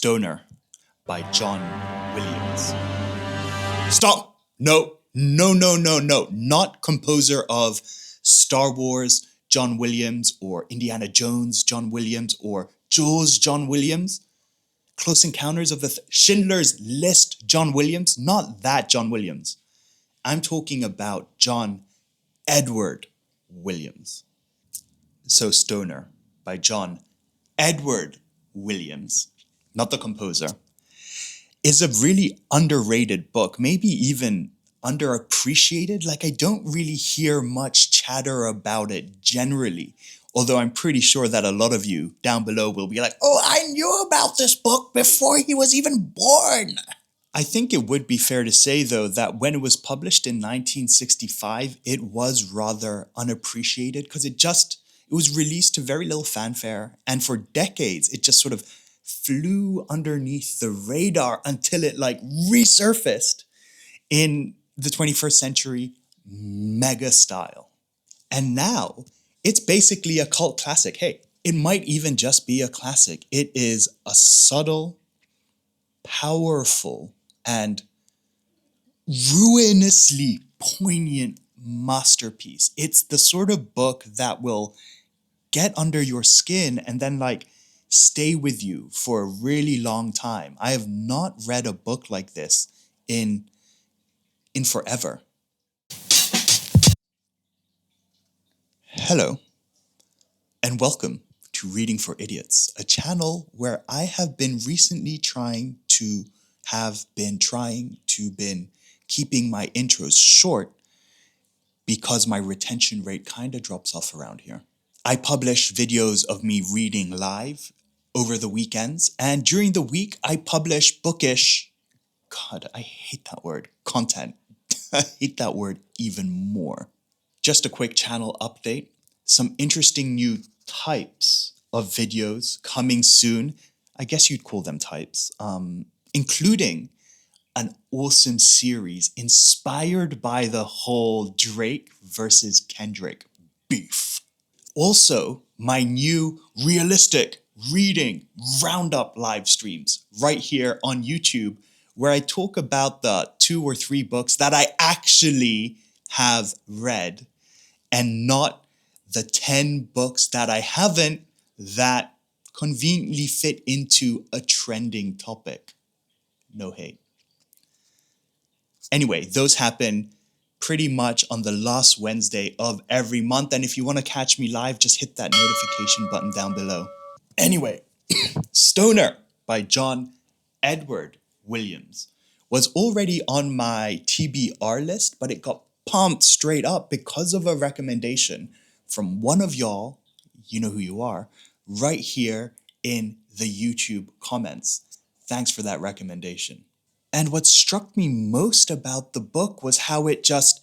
Stoner by John Williams. Stop! No. Not composer of Star Wars John Williams or Indiana Jones John Williams or Jaws John Williams. Close Encounters of the Schindler's List John Williams. Not that John Williams. I'm talking about John Edward Williams. So Stoner by John Edward Williams, not the composer, is a really underrated book, maybe even underappreciated. Like, I don't really hear much chatter about it generally, although I'm pretty sure that a lot of you down below will be like, oh, I knew about this book before he was even born. I think it would be fair to say, though, that when it was published in 1965, it was rather unappreciated because it was released to very little fanfare, and for decades it just sort of flew underneath the radar until it resurfaced in the 21st century mega style. And now it's basically a cult classic. Hey, it might even just be a classic. It is a subtle, powerful, and ruinously poignant masterpiece. It's the sort of book that will get under your skin and then stay with you for a really long time. I have not read a book like this in forever. Hello, and welcome to Reading for Idiots, a channel where I have been recently keeping my intros short because my retention rate kind of drops off around here. I publish videos of me reading live over the weekends, and during the week I publish bookish, God, I hate that word, content. I hate that word even more. Just a quick channel update. Some interesting new types of videos coming soon. I guess you'd call them types, including an awesome series inspired by the whole Drake versus Kendrick beef. Also, my new realistic reading roundup live streams right here on YouTube, where I talk about the 2 or 3 books that I actually have read and not the 10 books that I haven't that conveniently fit into a trending topic. No hate. Anyway, those happen pretty much on the last Wednesday of every month. And if you want to catch me live, just hit that notification button down below. Anyway, Stoner by John Edward Williams was already on my TBR list, but it got pumped straight up because of a recommendation from one of y'all, you know who you are, right here in the YouTube comments. Thanks for that recommendation. And what struck me most about the book was how it just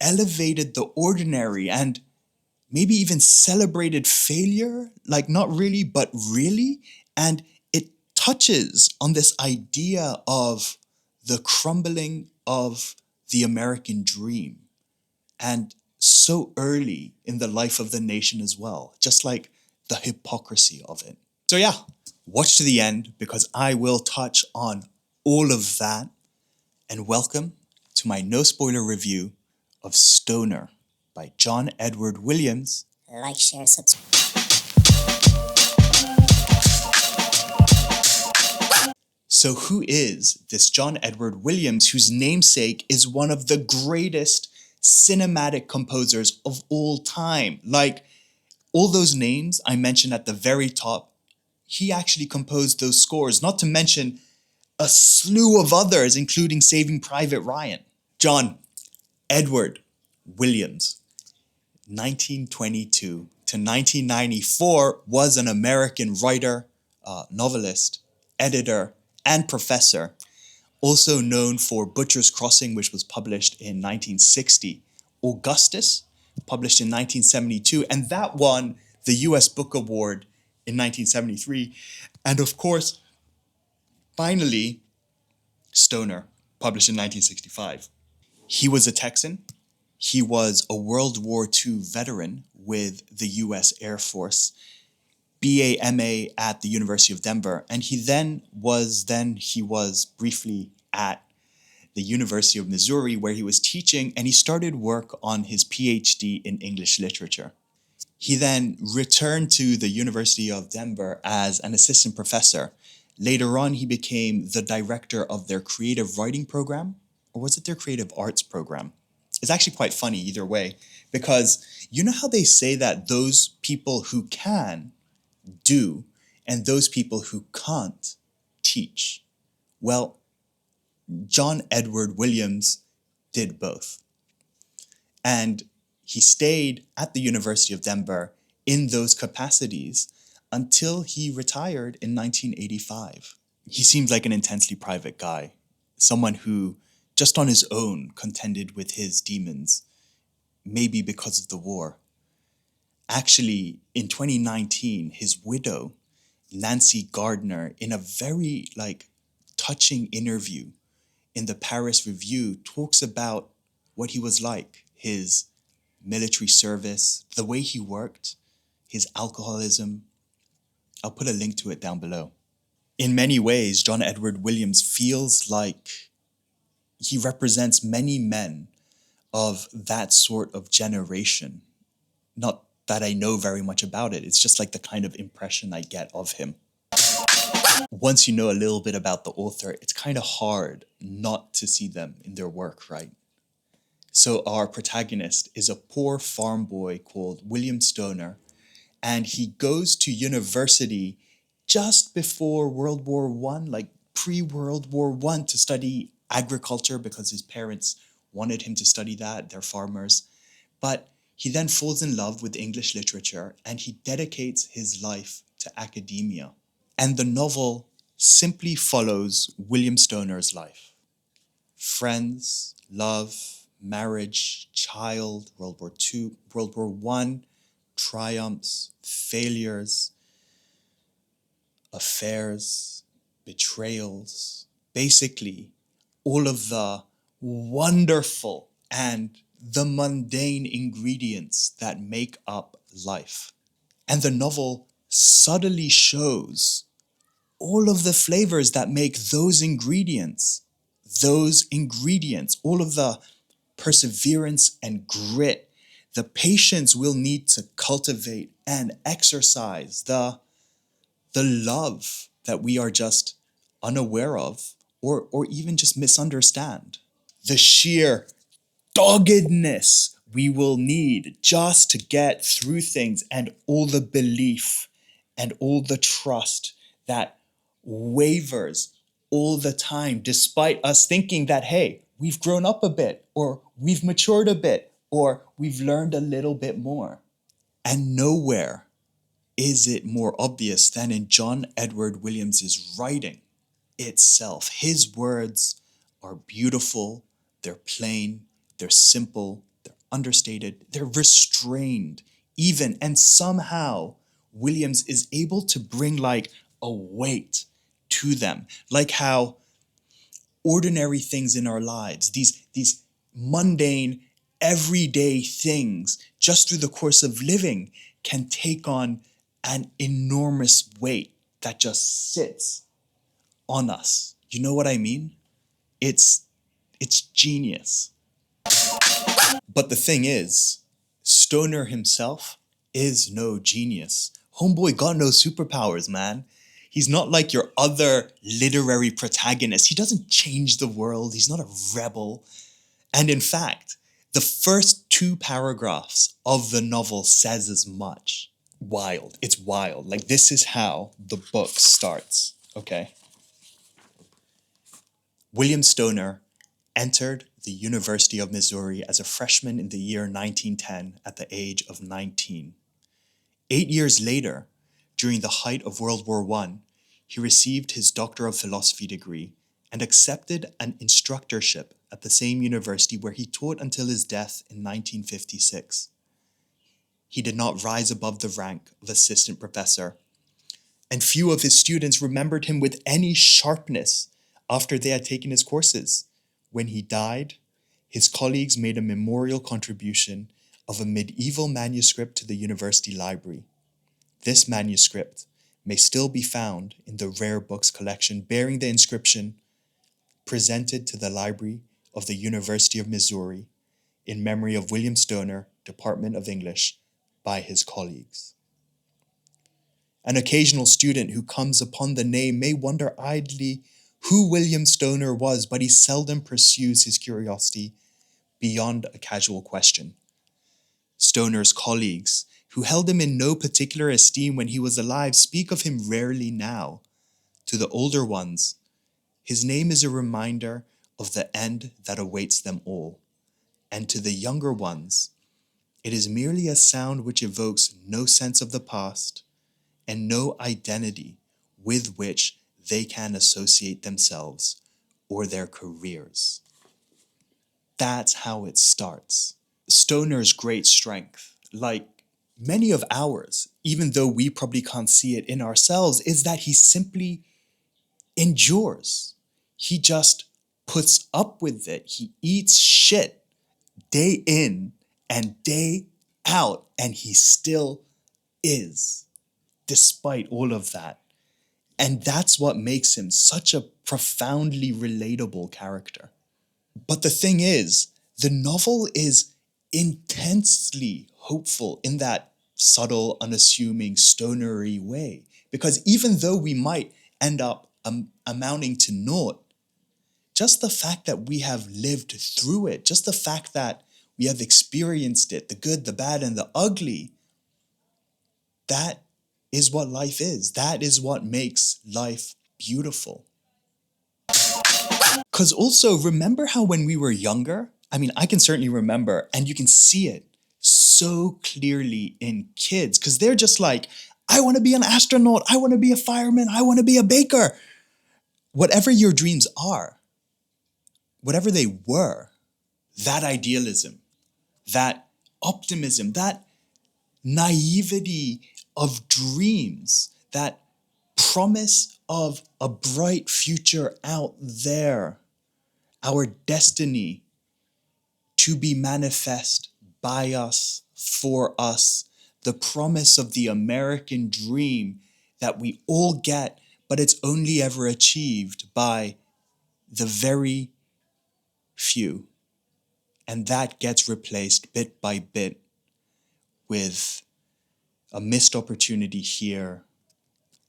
elevated the ordinary and maybe even celebrated failure, not really, but really. And it touches on this idea of the crumbling of the American dream, and so early in the life of the nation as well, just like the hypocrisy of it. So yeah, watch to the end because I will touch on all of that, and welcome to my no spoiler review of Stoner by John Edward Williams. Like, share, subscribe. So who is this John Edward Williams, whose namesake is one of the greatest cinematic composers of all time? All those names I mentioned at the very top, he actually composed those scores, not to mention a slew of others, including Saving Private Ryan. John Edward Williams, 1922 to 1994, was an American writer, novelist, editor, and professor, also known for Butcher's Crossing, which was published in 1960, Augustus, published in 1972, and that won the US Book Award in 1973, and of course, finally, Stoner, published in 1965. He was a Texan. He was a World War II veteran with the US Air Force. BA/MA at the University of Denver, and he was briefly at the University of Missouri where he was teaching, and he started work on his PhD in English literature. He then returned to the University of Denver as an assistant professor. Later on, he became the director of their creative writing program, or was it their creative arts program? It's actually quite funny either way, because you know how they say that those people who can do and those people who can't teach? Well, John Edward Williams did both. And he stayed at the University of Denver in those capacities until he retired in 1985. He seems like an intensely private guy, someone who, just on his own, contended with his demons, maybe because of the war. Actually, in 2019, his widow, Nancy Gardner, in a very touching interview in the Paris Review, talks about what he was like, his military service, the way he worked, his alcoholism. I'll put a link to it down below. In many ways, John Edward Williams feels like he represents many men of that sort of generation. Not that I know very much about it, it's just like the kind of impression I get of him. Once you know a little bit about the author, it's kind of hard not to see them in their work, right? So our protagonist is a poor farm boy called William Stoner, and he goes to university just before World War I, pre-World War I, to study agriculture because his parents wanted him to study that, they're farmers. But he then falls in love with English literature and he dedicates his life to academia. And the novel simply follows William Stoner's life. Friends, love, marriage, child, World War II, World War I, triumphs, failures, affairs, betrayals, basically all of the wonderful and the mundane ingredients that make up life. And the novel subtly shows all of the flavors that make those ingredients, all of the perseverance and grit, the patience we'll need to cultivate and exercise, the love that we are just unaware of or even just misunderstand, the sheer doggedness we will need just to get through things, and all the belief and all the trust that wavers all the time, despite us thinking that, hey, we've grown up a bit, or we've matured a bit, or we've learned a little bit more. And nowhere is it more obvious than in John Edward Williams's writing itself. His words are beautiful, they're plain, they're simple, they're understated, they're restrained even, and somehow Williams is able to bring a weight to them, like how ordinary things in our lives, these mundane, everyday things, just through the course of living, can take on an enormous weight that just sits on us. You know what I mean? It's genius. But the thing is, Stoner himself is no genius. Homeboy got no superpowers, man. He's not like your other literary protagonist. He doesn't change the world. He's not a rebel. And in fact, the first 2 paragraphs of the novel says as much. Wild. It's wild. This is how the book starts, okay? William Stoner entered the University of Missouri as a freshman in the year 1910 at the age of 19. 8 years later, during the height of World War I, he received his Doctor of Philosophy degree and accepted an instructorship at the same university where he taught until his death in 1956. He did not rise above the rank of assistant professor, and few of his students remembered him with any sharpness after they had taken his courses. When he died, his colleagues made a memorial contribution of a medieval manuscript to the university library. This manuscript may still be found in the rare books collection bearing the inscription presented to the Library of the University of Missouri in memory of William Stoner, Department of English, by his colleagues. An occasional student who comes upon the name may wonder idly who William Stoner was, but he seldom pursues his curiosity beyond a casual question. Stoner's colleagues, who held him in no particular esteem when he was alive, speak of him rarely now. To the older ones, his name is a reminder of the end that awaits them all. And to the younger ones, it is merely a sound which evokes no sense of the past and no identity with which they can associate themselves or their careers. That's how it starts. Stoner's great strength, like many of ours, even though we probably can't see it in ourselves, is that he simply endures. He just puts up with it. He eats shit day in and day out, and he still is, despite all of that. And that's what makes him such a profoundly relatable character. But the thing is, the novel is intensely hopeful in that subtle, unassuming, stonery way. Because even though we might end up amounting to naught, just the fact that we have lived through it, just the fact that we have experienced it, the good, the bad, and the ugly, that is what life is. That is what makes life beautiful. Because also, remember how when we were younger, I mean, I can certainly remember, and you can see it so clearly in kids, because they're just like, I want to be an astronaut, I want to be a fireman, I want to be a baker. Whatever your dreams are, whatever they were, that idealism, that optimism, that naivety of dreams, that promise of a bright future out there, our destiny to be manifest by us, for us, the promise of the American dream that we all get, but it's only ever achieved by the very few. And that gets replaced bit by bit with a missed opportunity here,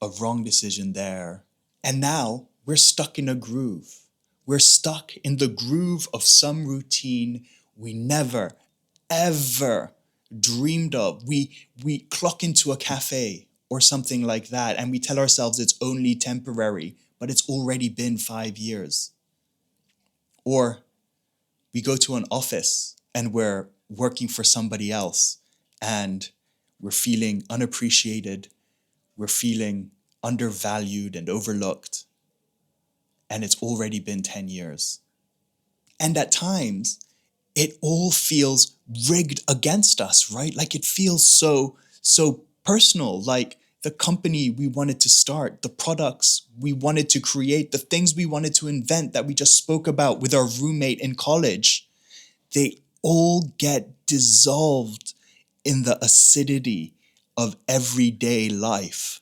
a wrong decision there. And now we're stuck in a groove. We're stuck in the groove of some routine we never, ever dreamed of. We clock into a cafe or something like that, and we tell ourselves it's only temporary, but it's already been 5 years. Or we go to an office and we're working for somebody else, and we're feeling unappreciated, we're feeling undervalued and overlooked, and it's already been 10 years. And at times, it all feels rigged against us, right? Like it feels so personal, like the company we wanted to start, the products we wanted to create, the things we wanted to invent that we just spoke about with our roommate in college, they all get dissolved in the acidity of everyday life.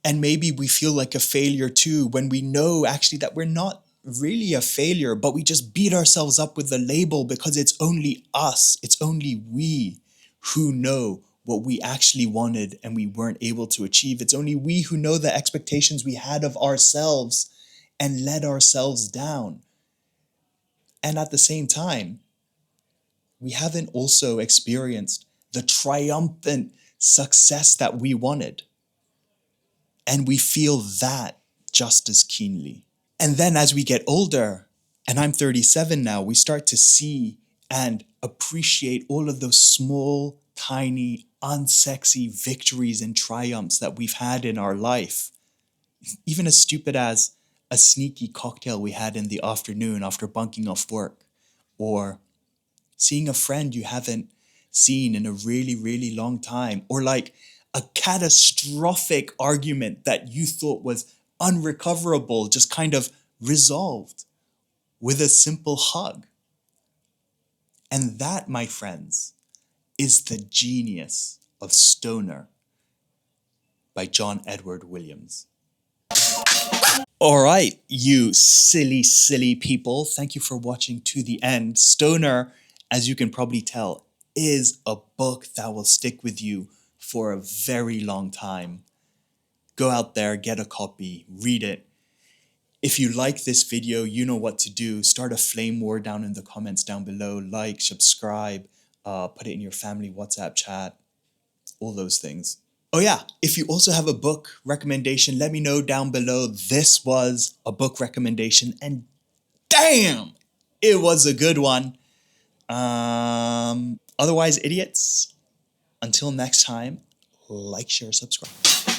And maybe we feel like a failure too when we know actually that we're not really a failure, but we just beat ourselves up with the label because it's only us, it's only we who know what we actually wanted and we weren't able to achieve. It's only we who know the expectations we had of ourselves and let ourselves down. And at the same time, we haven't also experienced the triumphant success that we wanted. And we feel that just as keenly. And then as we get older, and I'm 37 now, we start to see and appreciate all of those small, tiny, unsexy victories and triumphs that we've had in our life. Even as stupid as a sneaky cocktail we had in the afternoon after bunking off work, or seeing a friend you haven't seen in a really, really long time, or like a catastrophic argument that you thought was unrecoverable, just kind of resolved with a simple hug. And that, my friends, is the genius of Stoner. by John Edward Williams. All right, you silly, silly people. Thank you for watching to the end. Stoner, as you can probably tell, is a book that will stick with you for a very long time. Go out there, get a copy, read it. If you like this video, you know what to do. Start a flame war down in the comments down below. Like, subscribe, put it in your family WhatsApp chat, all those things. Oh yeah, if you also have a book recommendation, let me know down below. This was a book recommendation and damn, it was a good one. Otherwise, idiots, until next time, like, share, subscribe.